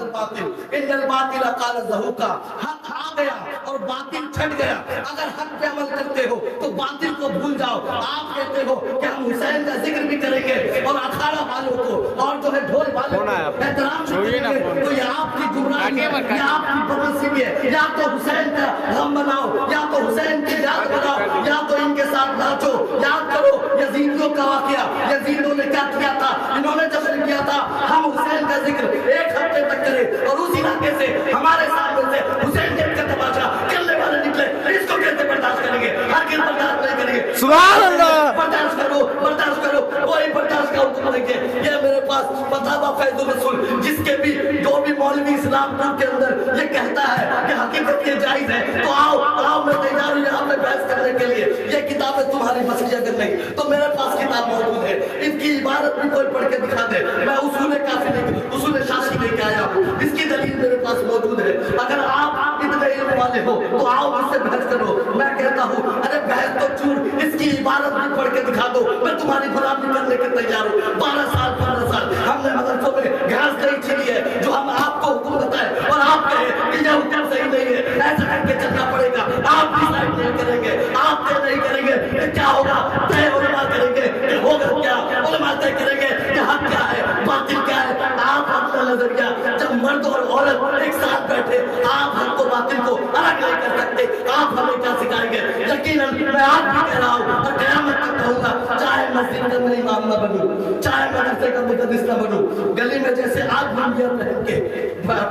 الباطل ان الباطل قال زهوقا، حق آ گیا اور باطل چھٹ گیا. اگر حق پہ عمل کرتے ہو تو باطل کو بھول جاؤ. آپ کہتے ہو کہ ہم حسین کا ذکر بھی کریں گے اور اکھاڑا والوں کو اور جو ہے ڈھول والوں کو احترام بھی کریں گے، تو یہ آپ کی گمراہی ہے، یہ آپ کی بدنصیبی ہے. یا تو حسین کا غم مناؤ، یا تو حسین کی یاد بناؤ، یا تو ان کے ساتھ ناچو. یاد کرو یزیدیوں کا واقعہ، یزیدوں نے کیا کیا تھا. انہوں نے جشن کیا تھا ہم حسین کا ذکر ایک ہفتے تک کریں، اور اس علاقے سے ہمارے سامنے سے حسین جب کا تماشا کرنے والے نکلے. اس کو کیسے برداشت کریں گے؟ ہرگز برداشت نہیں کریں گے. سبحان اللہ. برداشت کرو، برداشت کرو، کوئی برداشت کا حکم نہیں ہے. یہ میرے پاس فتاوی فیض الرسول، جس کے بھی جو بھی مولوی اسلام پور کے اندر یہ کہتا ہے کہ حقیقت یہ جائز ہے، تو آؤ میں تیار ہوں یہاں پہ بحث کرنے کے لیے. یہ کتابیں تمہاری بس کی اگر نہیں تو میرے پاس کتاب موجود ہے. اس کی عبارت بھی کوئی پڑھ کے دکھا دے. میں اصول کافی نہیں، اصول شاشی لے کے آیا ہوں. اس کی دلیل میرے پاس موجود ہے. اگر آپ اتنے علم والے ہو تو آؤ مجھ سے بحث کرو. میں کہتا ہوں ارے بحث تو چھوڑ، اس کی عبارت بھی پڑھ کے دکھا دو، میں تمہاری غلامی کرنے کے تیار ہوں. 12 سال ہم نے مدرسوں میں گھاس نہیں چھینی ہے جو ہم آپ کو حکم بتائے اور آپ کہیں کہ یہ حکم صحیح نہیں ہے، ایسا کر کے چلنا پڑے گا. آپ ڈیسائیڈ نہیں کریں گے، آپ طے نہیں کریں گے کہ کیا ہوگا. طے علماء کریں گے کہ ہوگا کیا، علماء طے کریں گے کہ حق کیا ہے باطل کیا ہے. آپ اپنا نظریہ، جب مرد اور عورت ایک ساتھ بیٹھے آپ حق کو باطل کو الگ نہیں کر سکتے. آپ ہمیں کیا سکھائیں گے؟ یقیناً میں آپ بھی کہہ رہا ہوں اور قیامت تک کہوں گا، چاہے مسجد کا میں امام نہ بنوں، چاہے مدرسے کا مدرس نہ بنوں، گلی میں جیسے آج لنگیاں پہن کے،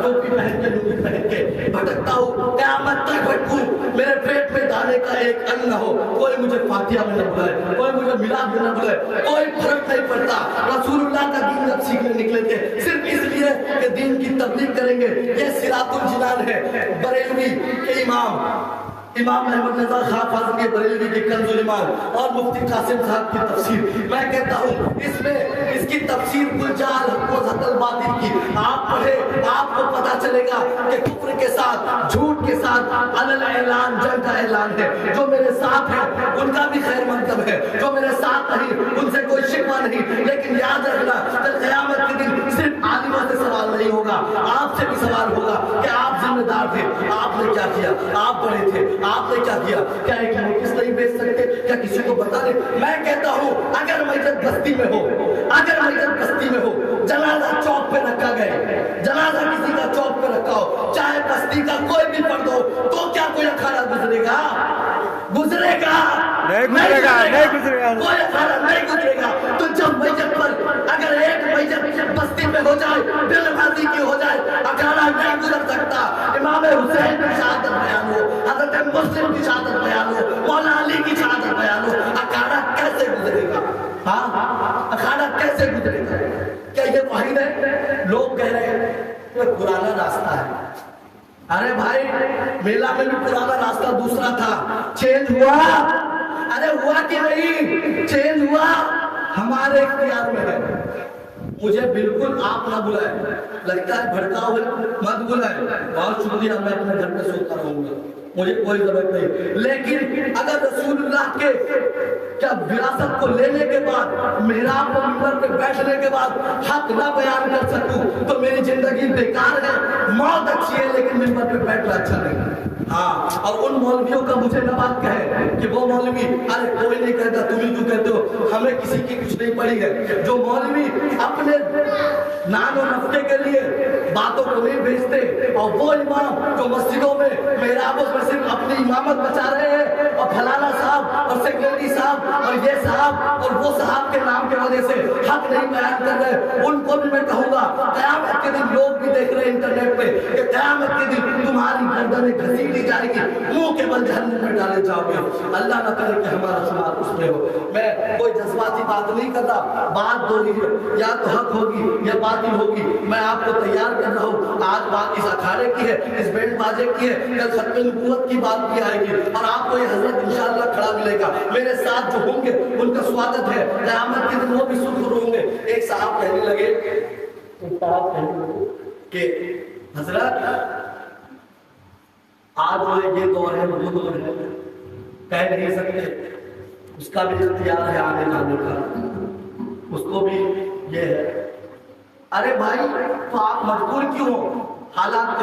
ٹوپی پہن کے، لنگی پہن کے بھٹکتا ہوں، قیامت تک بھٹکوں. میرے پیٹ میں دانے کا ایک ان نہ ہو، کوئی مجھے فاتحہ میں نہ بلائے، کوئی مجھے میلاد میں نہ بلائے، کوئی فرق نہیں پڑتا. رسول اللہ کا دین جب سیکھنے نکلے تھے صرف اس لیے کہ دین کی تبلیغ کریں گے. یہ صراط الجنان ہے بریلوی کے امام احمد رضا خان فاضلی بریلوی کی کنز الایمان اور مفتی قاسم صاحب کی تفسیر. میں کہتا ہوں اس میں اس کی تفسیر گلجال حق و حق الباطل کی آپ پڑھے، آپ کو پتا چلے گا کہ کفر کے ساتھ، جھوٹ کے ساتھ علل اعلان جنگ کا اعلان ہے. جو میرے ساتھ ہیں ان کا بھی خیر مقدم ہے، جو میرے ساتھ نہیں ان سے کوئی شکوہ نہیں. لیکن یاد رکھنا کل قیامت کے دن صرف عالموں سے سوال نہیں ہوگا، آپ سے بھی سوال ہوگا کہ آپ ذمہ دار تھے، آپ نے کیا کیا، آپ بڑے تھے، آپ نے کیا کیا. کیا ایک نوٹس نہیں بھیج سکتے؟ کیا کسی کو بتا دیں؟ میں کہتا ہوں اگر میت بستی میں ہو، اگر میت بستی میں ہو، جنازہ چوک پہ رکھا گئے، جنازہ کسی کا چوک پہ رکھا ہو، چاہے بستی کا کوئی بھی فرد ہو، تو کیا کوئی اکھاڑا گزرے گا؟ گزرے گا نہیں گزرے گا، نہیں گزرے گا، کوئی اکھاڑا نہیں گزرے گا. تو جب میت پر اگر ایک میت بستی میں ہو جائے، دل بازی کی ہو جائے، اکھاڑا نہیں گزر سکتا. امام حسین کی شہادت بیان ہو، حضرت مسلم کی شہادت بیان ہو، مولا علی کی شہادت بیان ہو، اکھاڑا کیسے گزرے گا؟ ہاں اکھاڑا کیسے گزرے گا؟ کیا یہ واحد ہے؟ لوگ کہہ رہے ہیں یہ پرانا راستہ ہے. ارے بھائی میلہ میں بھی پرانا راستہ دوسرا تھا، چینج ہوا. ارے ہوا کہ نہیں؟ چینج ہوا، ہمارے اختیار میں ہے. مجھے بالکل آپ نہ بلائیں، لگتا ہے بھڑکا ہوئے مت بلائیں. بہت شکریہ، میں اپنے گھر پہ سوتا رہوں گا، مجھے کوئی ضرورت نہیں. لیکن اگر رسول اللہ کے کیا وراثت کو لینے کے بعد، محراب پر منبر پہ بیٹھنے کے بعد حق نہ بیان کر سکوں تو میری زندگی بیکار ہے. موت اچھی ہے لیکن منبر پہ بیٹھنا اچھا نہیں. ہاں، اور ان مولویوں کا مجھے نہ بات کہے کہ وہ مولوی، ارے کوئی نہیں کہتا، تم ہی تو کہتے ہو، ہمیں کسی کی کچھ نہیں پڑی ہے. جو مولوی اپنے نان و نفقے کے لیے باتوں کو نہیں بھیجتے، اور وہ امام جو مسجدوں میں محرابوں میں صرف اپنی امامت بچا رہے ہیں اور فلانا صاحب اور سیکریٹری صاحب اور یہ صاحب اور وہ صاحب کے نام کی وجہ سے حق نہیں بیان کر رہے، ان کو بھی میں کہوں گا قیامت کے دن لوگ بھی دیکھ رہے ہیں انٹرنیٹ پہ کہ قیامت کے دن تمہاری گردنیں گھسیٹ دی جائے گی، منہ کے بل جہنم میں ڈالے جاؤ گے. اللہ نہ کرے کہ ہمارا شمار اس میں ہو. میں کوئی جذباتی بات نہیں کر رہا، بات دو ہی ہے، یا تو حق ہوگی یا باطل ہوگی. میں آپ کو تیار کر رہا ہوں. آج بات اس اکھاڑے کی ہے، اس بینڈ باجے کی ہے، کل ختم نبوت کی بات بھی آئے گی اور آپ کو یہ حضرت انشاءاللہ کھڑا ملے گا. میرے ساتھ جو ہوں گے ان کا سواگت ہے. قیامت کے دن وہ بھی سرخر ہوں گے. ایک صاحب کہنے لگے کہ حضرت آج جو ہے یہ دور ہے، وہ دور ہے، کہہ نہیں سکتے، اس کا بھی اختیار ہے آنے جانے کا، اس کو بھی یہ ہے. ارے بھائی تو آپ مجبور کیوں ہو؟ حالات